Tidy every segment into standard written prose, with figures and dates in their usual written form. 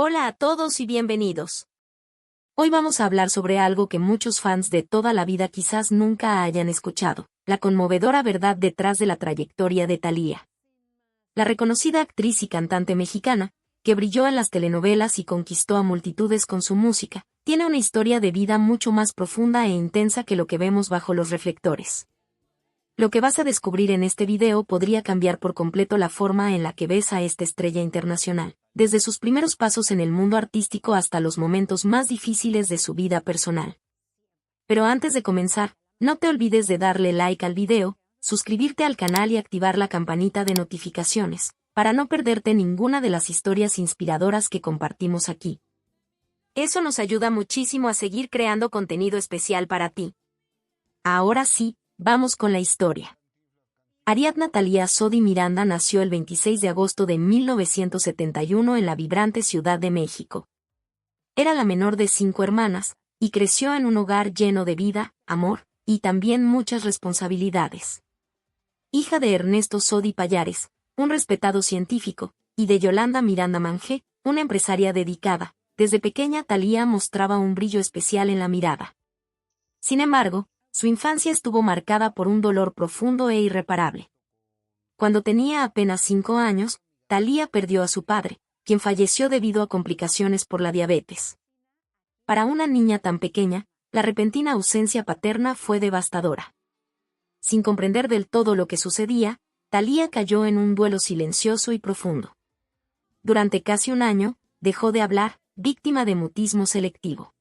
Hola a todos y bienvenidos. Hoy vamos a hablar sobre algo que muchos fans de toda la vida quizás nunca hayan escuchado, la conmovedora verdad detrás de la trayectoria de Thalía. La reconocida actriz y cantante mexicana, que brilló en las telenovelas y conquistó a multitudes con su música, tiene una historia de vida mucho más profunda e intensa que lo que vemos bajo los reflectores. Lo que vas a descubrir en este video podría cambiar por completo la forma en la que ves a esta estrella internacional, desde sus primeros pasos en el mundo artístico hasta los momentos más difíciles de su vida personal. Pero antes de comenzar, no te olvides de darle like al video, suscribirte al canal y activar la campanita de notificaciones, para no perderte ninguna de las historias inspiradoras que compartimos aquí. Eso nos ayuda muchísimo a seguir creando contenido especial para ti. Ahora sí, vamos con la historia. Ariadna Thalía Sodi Miranda nació el 26 de agosto de 1971 en la vibrante Ciudad de México. Era la menor de 5 hermanas, y creció en un hogar lleno de vida, amor, y también muchas responsabilidades. Hija de Ernesto Sodi Pallares, un respetado científico, y de Yolanda Miranda Mangé, una empresaria dedicada, desde pequeña Thalía mostraba un brillo especial en la mirada. Sin embargo, su infancia estuvo marcada por un dolor profundo e irreparable. Cuando tenía apenas 5 años, Thalía perdió a su padre, quien falleció debido a complicaciones por la diabetes. Para una niña tan pequeña, la repentina ausencia paterna fue devastadora. Sin comprender del todo lo que sucedía, Thalía cayó en un duelo silencioso y profundo. Durante casi un año, dejó de hablar, víctima de mutismo selectivo.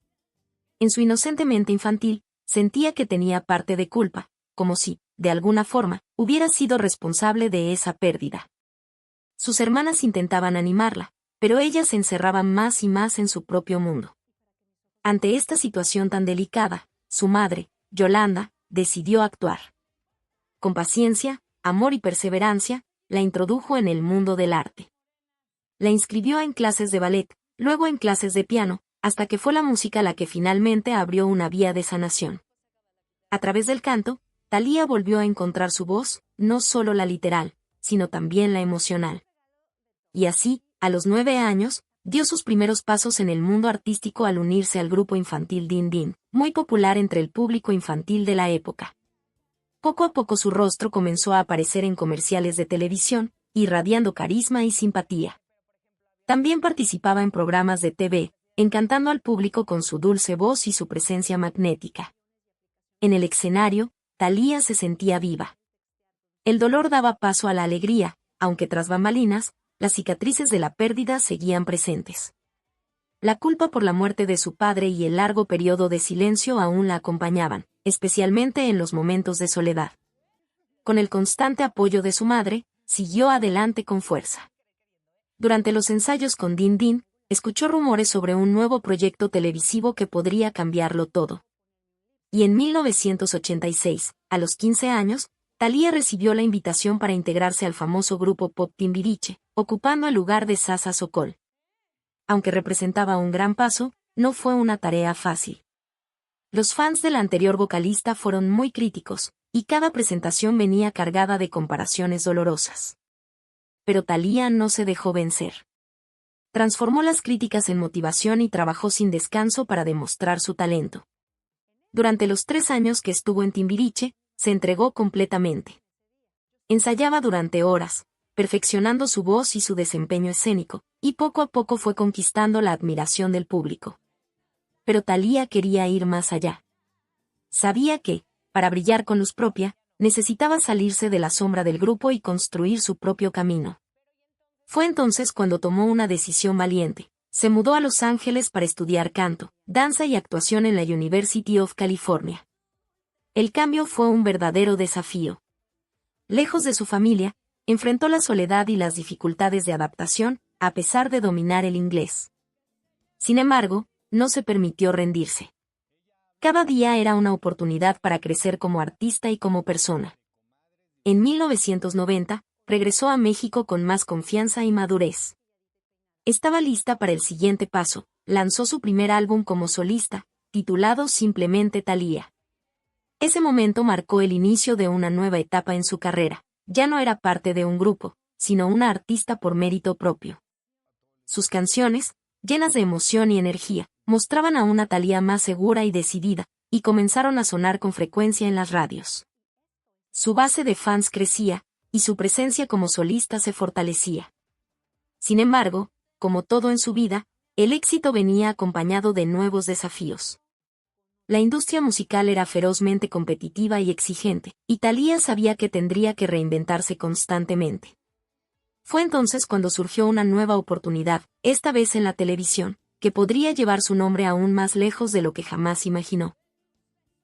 En su inocente mente infantil, sentía que tenía parte de culpa, como si, de alguna forma, hubiera sido responsable de esa pérdida. Sus hermanas intentaban animarla, pero ella se encerraba más y más en su propio mundo. Ante esta situación tan delicada, su madre, Yolanda, decidió actuar. Con paciencia, amor y perseverancia, la introdujo en el mundo del arte. La inscribió en clases de ballet, luego en clases de piano, hasta que fue la música la que finalmente abrió una vía de sanación. A través del canto, Thalía volvió a encontrar su voz, no solo la literal, sino también la emocional. Y así, a los 9 años, dio sus primeros pasos en el mundo artístico al unirse al grupo infantil Din Din, muy popular entre el público infantil de la época. Poco a poco su rostro comenzó a aparecer en comerciales de televisión, irradiando carisma y simpatía. También participaba en programas de TV, encantando al público con su dulce voz y su presencia magnética. En el escenario, Thalía se sentía viva. El dolor daba paso a la alegría, aunque tras bambalinas, las cicatrices de la pérdida seguían presentes. La culpa por la muerte de su padre y el largo periodo de silencio aún la acompañaban, especialmente en los momentos de soledad. Con el constante apoyo de su madre, siguió adelante con fuerza. Durante los ensayos con Din Din, escuchó rumores sobre un nuevo proyecto televisivo que podría cambiarlo todo. Y en 1986, a los 15 años, Thalía recibió la invitación para integrarse al famoso grupo pop Timbiriche, ocupando el lugar de Sasa Sokol. Aunque representaba un gran paso, no fue una tarea fácil. Los fans de la anterior vocalista fueron muy críticos, y cada presentación venía cargada de comparaciones dolorosas. Pero Thalía no se dejó vencer. Transformó las críticas en motivación y trabajó sin descanso para demostrar su talento. Durante los 3 años que estuvo en Timbiriche, se entregó completamente. Ensayaba durante horas, perfeccionando su voz y su desempeño escénico, y poco a poco fue conquistando la admiración del público. Pero Thalía quería ir más allá. Sabía que, para brillar con luz propia, necesitaba salirse de la sombra del grupo y construir su propio camino. Fue entonces cuando tomó una decisión valiente. Se mudó a Los Ángeles para estudiar canto, danza y actuación en la University of California. El cambio fue un verdadero desafío. Lejos de su familia, enfrentó la soledad y las dificultades de adaptación, a pesar de dominar el inglés. Sin embargo, no se permitió rendirse. Cada día era una oportunidad para crecer como artista y como persona. En 1990, regresó a México con más confianza y madurez. Estaba lista para el siguiente paso, lanzó su primer álbum como solista, titulado simplemente Thalía. Ese momento marcó el inicio de una nueva etapa en su carrera. Ya no era parte de un grupo, sino una artista por mérito propio. Sus canciones, llenas de emoción y energía, mostraban a una Thalía más segura y decidida, y comenzaron a sonar con frecuencia en las radios. Su base de fans crecía, y su presencia como solista se fortalecía. Sin embargo, como todo en su vida, el éxito venía acompañado de nuevos desafíos. La industria musical era ferozmente competitiva y exigente, y Thalía sabía que tendría que reinventarse constantemente. Fue entonces cuando surgió una nueva oportunidad, esta vez en la televisión, que podría llevar su nombre aún más lejos de lo que jamás imaginó.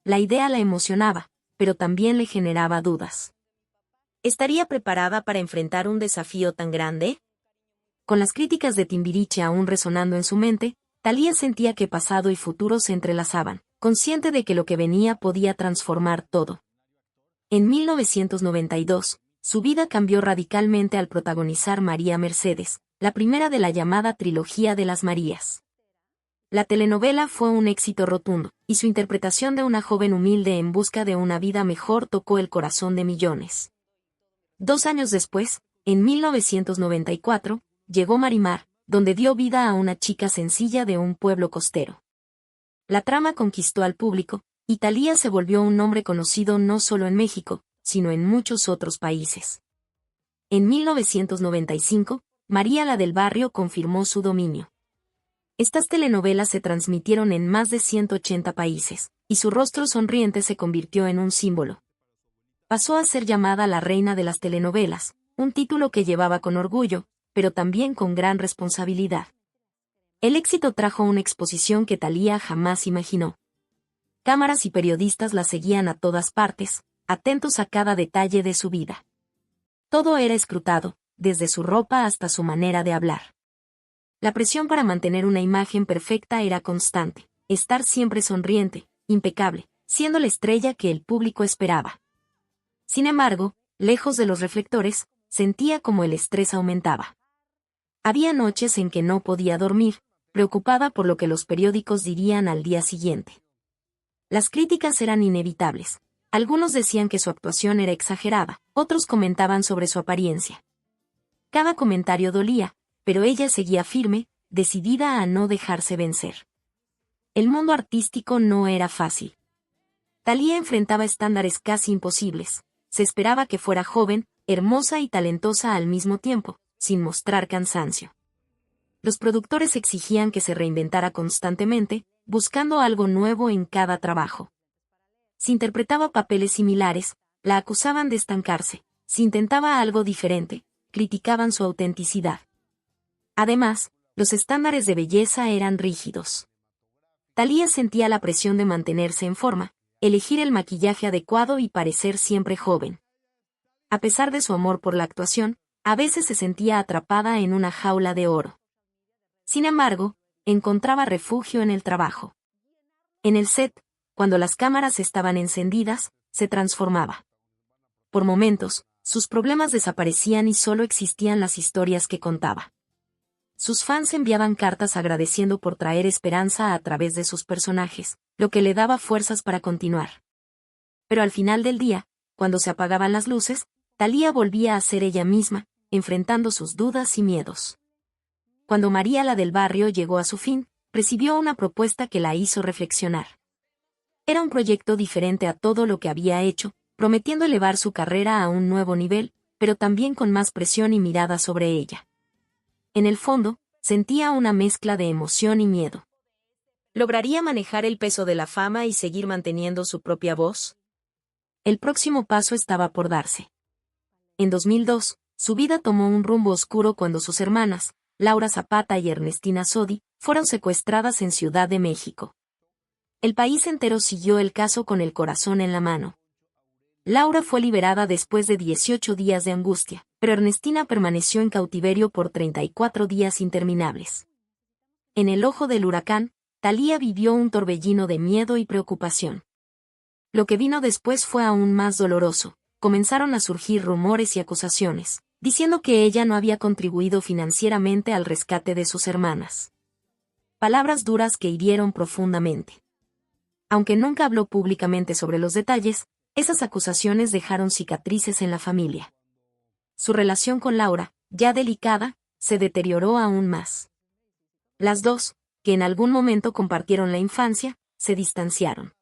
La idea la emocionaba, pero también le generaba dudas. ¿Estaría preparada para enfrentar un desafío tan grande? Con las críticas de Timbiriche aún resonando en su mente, Thalía sentía que pasado y futuro se entrelazaban, consciente de que lo que venía podía transformar todo. En 1992, su vida cambió radicalmente al protagonizar María Mercedes, la primera de la llamada trilogía de las Marías. La telenovela fue un éxito rotundo, y su interpretación de una joven humilde en busca de una vida mejor tocó el corazón de millones. 2 años después, en 1994, llegó Marimar, donde dio vida a una chica sencilla de un pueblo costero. La trama conquistó al público, y Thalía se volvió un nombre conocido no solo en México, sino en muchos otros países. En 1995, María la del Barrio confirmó su dominio. Estas telenovelas se transmitieron en más de 180 países, y su rostro sonriente se convirtió en un símbolo. Pasó a ser llamada la reina de las telenovelas, un título que llevaba con orgullo, pero también con gran responsabilidad. El éxito trajo una exposición que Thalía jamás imaginó. Cámaras y periodistas la seguían a todas partes, atentos a cada detalle de su vida. Todo era escrutado, desde su ropa hasta su manera de hablar. La presión para mantener una imagen perfecta era constante, estar siempre sonriente, impecable, siendo la estrella que el público esperaba. Sin embargo, lejos de los reflectores, sentía como el estrés aumentaba. Había noches en que no podía dormir, preocupada por lo que los periódicos dirían al día siguiente. Las críticas eran inevitables. Algunos decían que su actuación era exagerada, otros comentaban sobre su apariencia. Cada comentario dolía, pero ella seguía firme, decidida a no dejarse vencer. El mundo artístico no era fácil. Thalía enfrentaba estándares casi imposibles. Se esperaba que fuera joven, hermosa y talentosa al mismo tiempo, sin mostrar cansancio. Los productores exigían que se reinventara constantemente, buscando algo nuevo en cada trabajo. Si interpretaba papeles similares, la acusaban de estancarse. Si intentaba algo diferente, criticaban su autenticidad. Además, los estándares de belleza eran rígidos. Thalía sentía la presión de mantenerse en forma, elegir el maquillaje adecuado y parecer siempre joven. A pesar de su amor por la actuación, a veces se sentía atrapada en una jaula de oro. Sin embargo, encontraba refugio en el trabajo. En el set, cuando las cámaras estaban encendidas, se transformaba. Por momentos, sus problemas desaparecían y solo existían las historias que contaba. Sus fans enviaban cartas agradeciendo por traer esperanza a través de sus personajes, lo que le daba fuerzas para continuar. Pero al final del día, cuando se apagaban las luces, Thalía volvía a ser ella misma, enfrentando sus dudas y miedos. Cuando María la del Barrio llegó a su fin, recibió una propuesta que la hizo reflexionar. Era un proyecto diferente a todo lo que había hecho, prometiendo elevar su carrera a un nuevo nivel, pero también con más presión y mirada sobre ella. En el fondo, sentía una mezcla de emoción y miedo. ¿Lograría manejar el peso de la fama y seguir manteniendo su propia voz? El próximo paso estaba por darse. En 2002, su vida tomó un rumbo oscuro cuando sus hermanas, Laura Zapata y Ernestina Sodi, fueron secuestradas en Ciudad de México. El país entero siguió el caso con el corazón en la mano. Laura fue liberada después de 18 días de angustia, pero Ernestina permaneció en cautiverio por 34 días interminables. En el ojo del huracán, Thalía vivió un torbellino de miedo y preocupación. Lo que vino después fue aún más doloroso. Comenzaron a surgir rumores y acusaciones, diciendo que ella no había contribuido financieramente al rescate de sus hermanas. Palabras duras que hirieron profundamente. Aunque nunca habló públicamente sobre los detalles, esas acusaciones dejaron cicatrices en la familia. Su relación con Laura, ya delicada, se deterioró aún más. Las dos, que en algún momento compartieron la infancia, se distanciaron.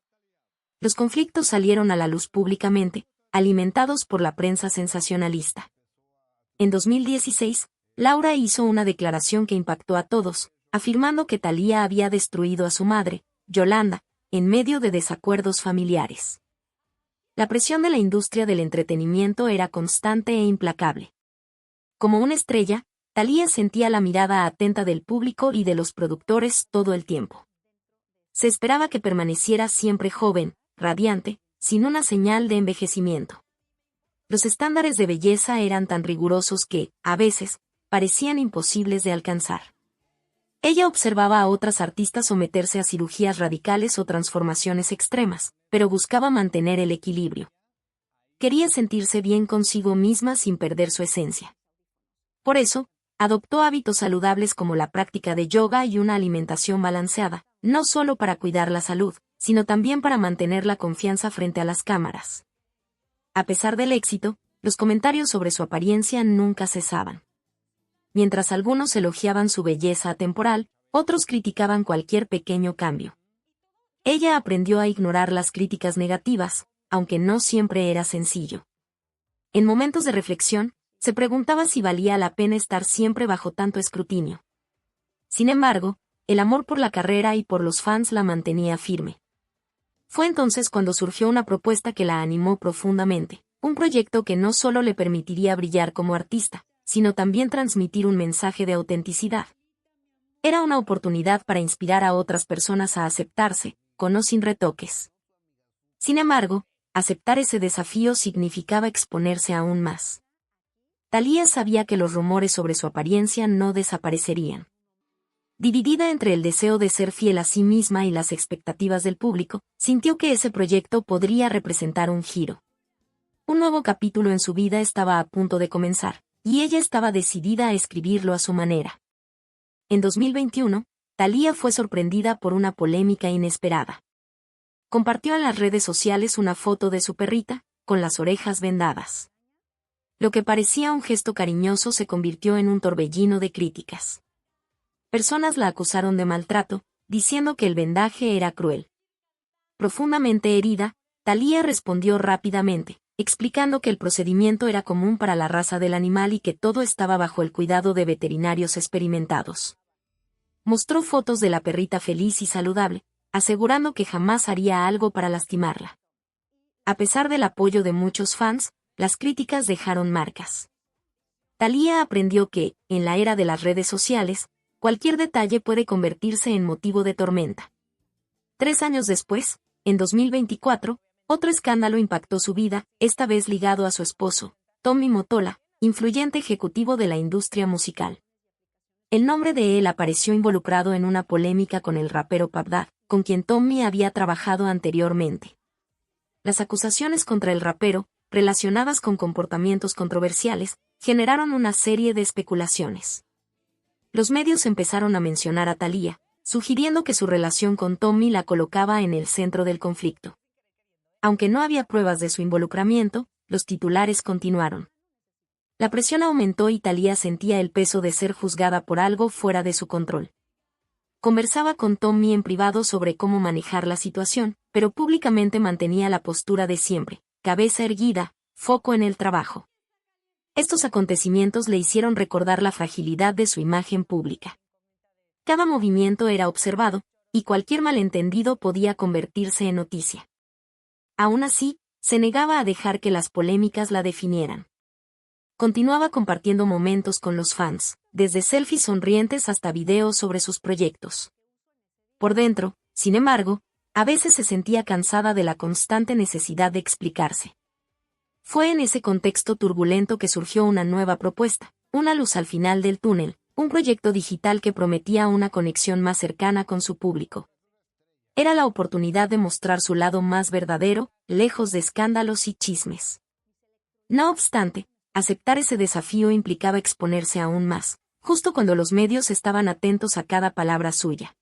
Los conflictos salieron a la luz públicamente, alimentados por la prensa sensacionalista. En 2016, Laura hizo una declaración que impactó a todos, afirmando que Thalía había destruido a su madre, Yolanda, en medio de desacuerdos familiares. La presión de la industria del entretenimiento era constante e implacable. Como una estrella, Thalía sentía la mirada atenta del público y de los productores todo el tiempo. Se esperaba que permaneciera siempre joven, radiante, sin una señal de envejecimiento. Los estándares de belleza eran tan rigurosos que, a veces, parecían imposibles de alcanzar. Ella observaba a otras artistas someterse a cirugías radicales o transformaciones extremas, pero buscaba mantener el equilibrio. Quería sentirse bien consigo misma sin perder su esencia. Por eso, adoptó hábitos saludables como la práctica de yoga y una alimentación balanceada, no solo para cuidar la salud, sino también para mantener la confianza frente a las cámaras. A pesar del éxito, los comentarios sobre su apariencia nunca cesaban. Mientras algunos elogiaban su belleza atemporal, otros criticaban cualquier pequeño cambio. Ella aprendió a ignorar las críticas negativas, aunque no siempre era sencillo. En momentos de reflexión, se preguntaba si valía la pena estar siempre bajo tanto escrutinio. Sin embargo, el amor por la carrera y por los fans la mantenía firme. Fue entonces cuando surgió una propuesta que la animó profundamente, un proyecto que no solo le permitiría brillar como artista, sino también transmitir un mensaje de autenticidad. Era una oportunidad para inspirar a otras personas a aceptarse, con o sin retoques. Sin embargo, aceptar ese desafío significaba exponerse aún más. Thalía sabía que los rumores sobre su apariencia no desaparecerían. Dividida entre el deseo de ser fiel a sí misma y las expectativas del público, sintió que ese proyecto podría representar un giro. Un nuevo capítulo en su vida estaba a punto de comenzar, y ella estaba decidida a escribirlo a su manera. En 2021, Thalía fue sorprendida por una polémica inesperada. Compartió en las redes sociales una foto de su perrita, con las orejas vendadas. Lo que parecía un gesto cariñoso se convirtió en un torbellino de críticas. Personas la acusaron de maltrato, diciendo que el vendaje era cruel. Profundamente herida, Thalía respondió rápidamente, explicando que el procedimiento era común para la raza del animal y que todo estaba bajo el cuidado de veterinarios experimentados. Mostró fotos de la perrita feliz y saludable, asegurando que jamás haría algo para lastimarla. A pesar del apoyo de muchos fans, las críticas dejaron marcas. Thalía aprendió que, en la era de las redes sociales, cualquier detalle puede convertirse en motivo de tormenta. 3 años después, en 2024, otro escándalo impactó su vida, esta vez ligado a su esposo, Tommy Mottola, influyente ejecutivo de la industria musical. El nombre de él apareció involucrado en una polémica con el rapero Puff Daddy, con quien Tommy había trabajado anteriormente. Las acusaciones contra el rapero, relacionadas con comportamientos controversiales, generaron una serie de especulaciones. Los medios empezaron a mencionar a Thalía, sugiriendo que su relación con Tommy la colocaba en el centro del conflicto. Aunque no había pruebas de su involucramiento, los titulares continuaron. La presión aumentó y Thalía sentía el peso de ser juzgada por algo fuera de su control. Conversaba con Tommy en privado sobre cómo manejar la situación, pero públicamente mantenía la postura de siempre, cabeza erguida, foco en el trabajo. Estos acontecimientos le hicieron recordar la fragilidad de su imagen pública. Cada movimiento era observado, y cualquier malentendido podía convertirse en noticia. Aún así, se negaba a dejar que las polémicas la definieran. Continuaba compartiendo momentos con los fans, desde selfies sonrientes hasta videos sobre sus proyectos. Por dentro, sin embargo, a veces se sentía cansada de la constante necesidad de explicarse. Fue en ese contexto turbulento que surgió una nueva propuesta, una luz al final del túnel, un proyecto digital que prometía una conexión más cercana con su público. Era la oportunidad de mostrar su lado más verdadero, lejos de escándalos y chismes. No obstante, aceptar ese desafío implicaba exponerse aún más, justo cuando los medios estaban atentos a cada palabra suya.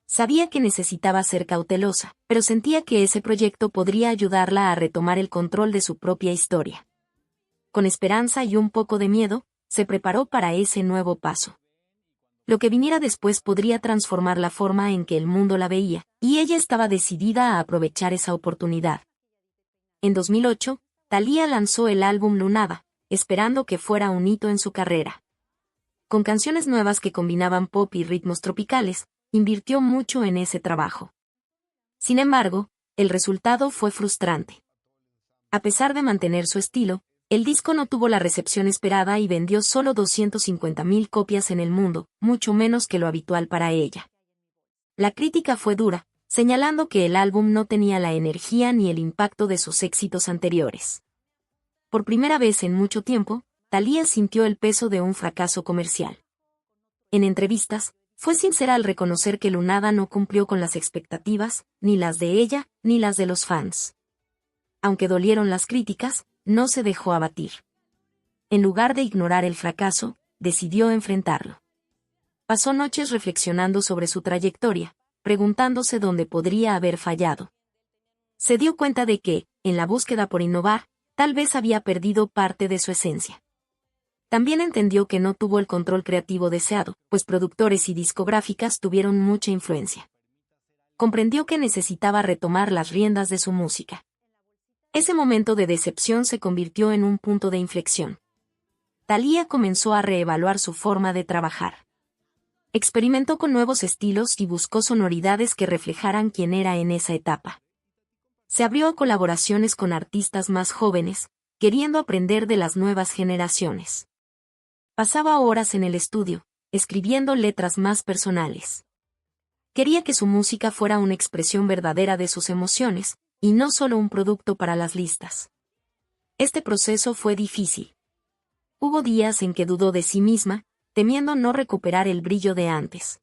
Sabía que necesitaba ser cautelosa, pero sentía que ese proyecto podría ayudarla a retomar el control de su propia historia. Con esperanza y un poco de miedo, se preparó para ese nuevo paso. Lo que viniera después podría transformar la forma en que el mundo la veía, y ella estaba decidida a aprovechar esa oportunidad. En 2008, Thalía lanzó el álbum Lunada, esperando que fuera un hito en su carrera. Con canciones nuevas que combinaban pop y ritmos tropicales, invirtió mucho en ese trabajo. Sin embargo, el resultado fue frustrante. A pesar de mantener su estilo, el disco no tuvo la recepción esperada y vendió solo 250.000 copias en el mundo, mucho menos que lo habitual para ella. La crítica fue dura, señalando que el álbum no tenía la energía ni el impacto de sus éxitos anteriores. Por primera vez en mucho tiempo, Thalía sintió el peso de un fracaso comercial. En entrevistas, fue sincera al reconocer que Lunada no cumplió con las expectativas, ni las de ella, ni las de los fans. Aunque dolieron las críticas, no se dejó abatir. En lugar de ignorar el fracaso, decidió enfrentarlo. Pasó noches reflexionando sobre su trayectoria, preguntándose dónde podría haber fallado. Se dio cuenta de que, en la búsqueda por innovar, tal vez había perdido parte de su esencia. También entendió que no tuvo el control creativo deseado, pues productores y discográficas tuvieron mucha influencia. Comprendió que necesitaba retomar las riendas de su música. Ese momento de decepción se convirtió en un punto de inflexión. Thalía comenzó a reevaluar su forma de trabajar. Experimentó con nuevos estilos y buscó sonoridades que reflejaran quién era en esa etapa. Se abrió a colaboraciones con artistas más jóvenes, queriendo aprender de las nuevas generaciones. Pasaba horas en el estudio, escribiendo letras más personales. Quería que su música fuera una expresión verdadera de sus emociones, y no solo un producto para las listas. Este proceso fue difícil. Hubo días en que dudó de sí misma, temiendo no recuperar el brillo de antes.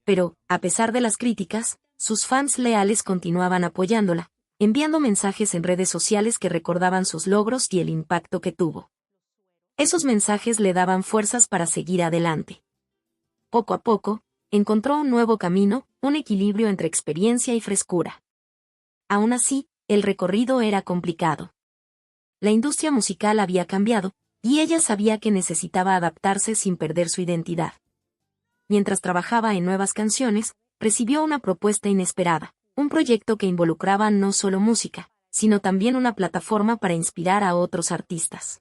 Pero, a pesar de las críticas, sus fans leales continuaban apoyándola, enviando mensajes en redes sociales que recordaban sus logros y el impacto que tuvo. Esos mensajes le daban fuerzas para seguir adelante. Poco a poco, encontró un nuevo camino, un equilibrio entre experiencia y frescura. Aún así, el recorrido era complicado. La industria musical había cambiado, y ella sabía que necesitaba adaptarse sin perder su identidad. Mientras trabajaba en nuevas canciones, recibió una propuesta inesperada, un proyecto que involucraba no solo música, sino también una plataforma para inspirar a otros artistas.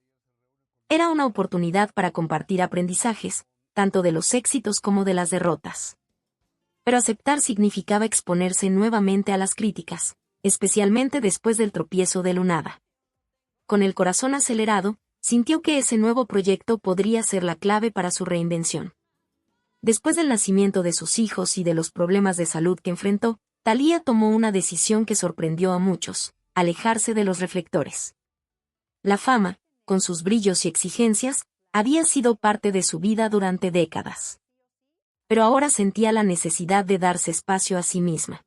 Era una oportunidad para compartir aprendizajes, tanto de los éxitos como de las derrotas. Pero aceptar significaba exponerse nuevamente a las críticas, especialmente después del tropiezo de Lunada. Con el corazón acelerado, sintió que ese nuevo proyecto podría ser la clave para su reinvención. Después del nacimiento de sus hijos y de los problemas de salud que enfrentó, Thalía tomó una decisión que sorprendió a muchos: alejarse de los reflectores. La fama, con sus brillos y exigencias, había sido parte de su vida durante décadas. Pero ahora sentía la necesidad de darse espacio a sí misma.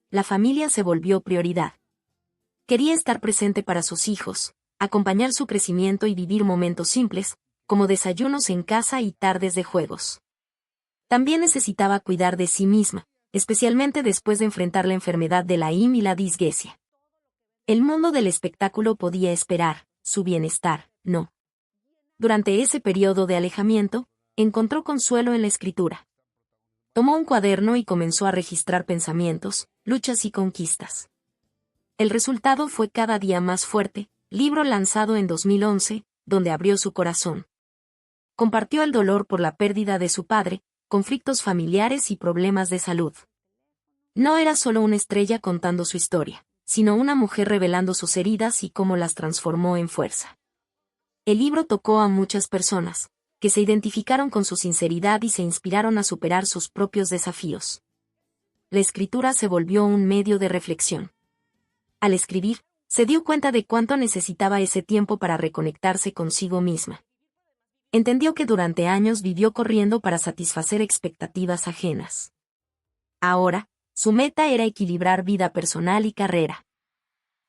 La familia se volvió prioridad. Quería estar presente para sus hijos, acompañar su crecimiento y vivir momentos simples, como desayunos en casa y tardes de juegos. También necesitaba cuidar de sí misma, especialmente después de enfrentar la enfermedad de Lyme y la disgesia. El mundo del espectáculo podía esperar, su bienestar, no. Durante ese periodo de alejamiento, encontró consuelo en la escritura. Tomó un cuaderno y comenzó a registrar pensamientos, luchas y conquistas. El resultado fue Cada día más fuerte, libro lanzado en 2011, donde abrió su corazón. Compartió el dolor por la pérdida de su padre, conflictos familiares y problemas de salud. No era solo una estrella contando su historia, sino una mujer revelando sus heridas y cómo las transformó en fuerza. El libro tocó a muchas personas, que se identificaron con su sinceridad y se inspiraron a superar sus propios desafíos. La escritura se volvió un medio de reflexión. Al escribir, se dio cuenta de cuánto necesitaba ese tiempo para reconectarse consigo misma. Entendió que durante años vivió corriendo para satisfacer expectativas ajenas. Ahora, su meta era equilibrar vida personal y carrera.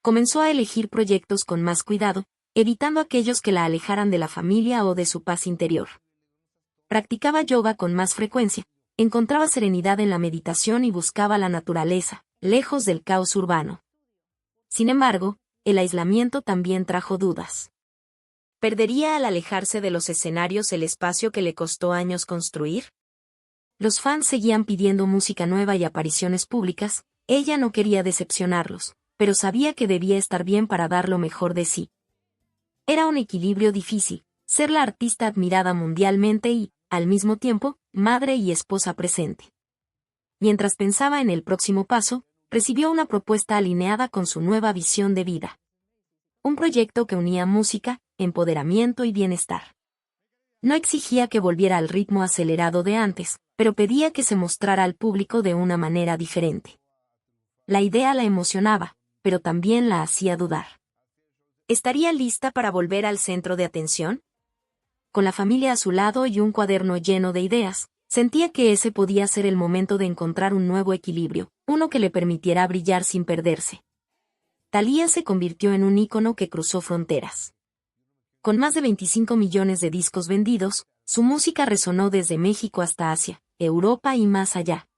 Comenzó a elegir proyectos con más cuidado, evitando aquellos que la alejaran de la familia o de su paz interior. Practicaba yoga con más frecuencia, encontraba serenidad en la meditación y buscaba la naturaleza, lejos del caos urbano. Sin embargo, el aislamiento también trajo dudas. ¿Perdería al alejarse de los escenarios el espacio que le costó años construir? Los fans seguían pidiendo música nueva y apariciones públicas. Ella no quería decepcionarlos, pero sabía que debía estar bien para dar lo mejor de sí. Era un equilibrio difícil, ser la artista admirada mundialmente y, al mismo tiempo, madre y esposa presente. Mientras pensaba en el próximo paso, recibió una propuesta alineada con su nueva visión de vida. Un proyecto que unía música, empoderamiento y bienestar. No exigía que volviera al ritmo acelerado de antes, pero pedía que se mostrara al público de una manera diferente. La idea la emocionaba, pero también la hacía dudar. ¿Estaría lista para volver al centro de atención? Con la familia a su lado y un cuaderno lleno de ideas, sentía que ese podía ser el momento de encontrar un nuevo equilibrio, uno que le permitiera brillar sin perderse. Thalía se convirtió en un ícono que cruzó fronteras. Con más de 25 millones de discos vendidos, su música resonó desde México hasta Asia, Europa y más allá.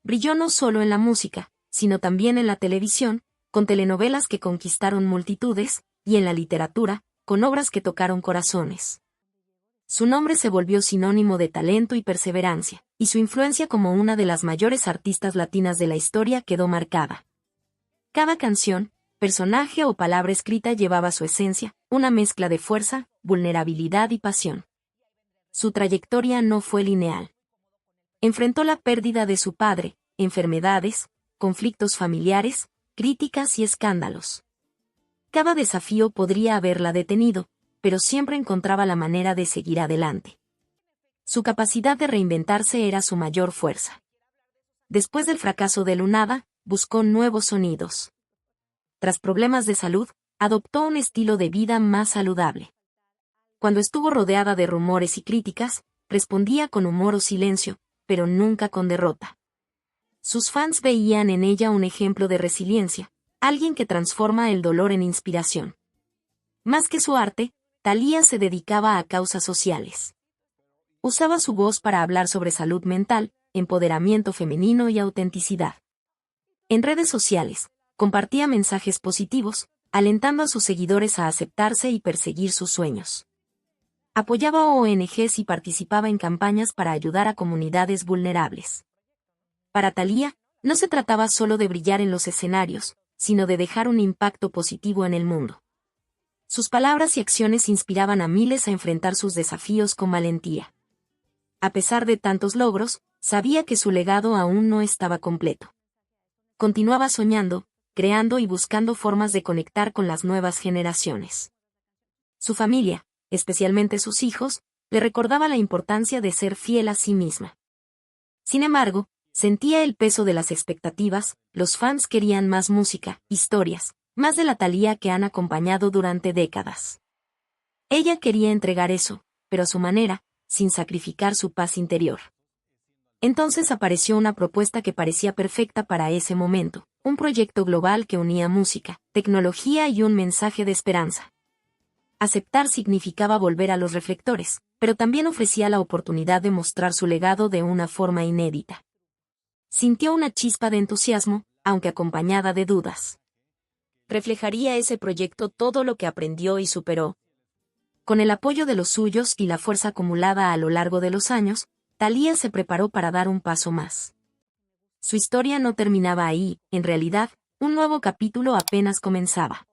Brilló no solo en la música, sino también en la televisión, con telenovelas que conquistaron multitudes, y en la literatura, con obras que tocaron corazones. Su nombre se volvió sinónimo de talento y perseverancia, y su influencia como una de las mayores artistas latinas de la historia quedó marcada. Cada canción, personaje o palabra escrita llevaba su esencia, una mezcla de fuerza, vulnerabilidad y pasión. Su trayectoria no fue lineal. Enfrentó la pérdida de su padre, enfermedades, conflictos familiares, críticas y escándalos. Cada desafío podría haberla detenido, pero siempre encontraba la manera de seguir adelante. Su capacidad de reinventarse era su mayor fuerza. Después del fracaso de Lunada, buscó nuevos sonidos. Tras problemas de salud, adoptó un estilo de vida más saludable. Cuando estuvo rodeada de rumores y críticas, respondía con humor o silencio, pero nunca con derrota. Sus fans veían en ella un ejemplo de resiliencia, alguien que transforma el dolor en inspiración. Más que su arte, Thalía se dedicaba a causas sociales. Usaba su voz para hablar sobre salud mental, empoderamiento femenino y autenticidad. En redes sociales, compartía mensajes positivos, alentando a sus seguidores a aceptarse y perseguir sus sueños. Apoyaba a ONGs y participaba en campañas para ayudar a comunidades vulnerables. Para Thalía, no se trataba solo de brillar en los escenarios, sino de dejar un impacto positivo en el mundo. Sus palabras y acciones inspiraban a miles a enfrentar sus desafíos con valentía. A pesar de tantos logros, sabía que su legado aún no estaba completo. Continuaba soñando, creando y buscando formas de conectar con las nuevas generaciones. Su familia, especialmente sus hijos, le recordaba la importancia de ser fiel a sí misma. Sin embargo, sentía el peso de las expectativas, los fans querían más música, historias, más de la Thalía que han acompañado durante décadas. Ella quería entregar eso, pero a su manera, sin sacrificar su paz interior. Entonces apareció una propuesta que parecía perfecta para ese momento, un proyecto global que unía música, tecnología y un mensaje de esperanza. Aceptar significaba volver a los reflectores, pero también ofrecía la oportunidad de mostrar su legado de una forma inédita. Sintió una chispa de entusiasmo, aunque acompañada de dudas. ¿Reflejaría ese proyecto todo lo que aprendió y superó? Con el apoyo de los suyos y la fuerza acumulada a lo largo de los años, Thalía se preparó para dar un paso más. Su historia no terminaba ahí, en realidad, un nuevo capítulo apenas comenzaba.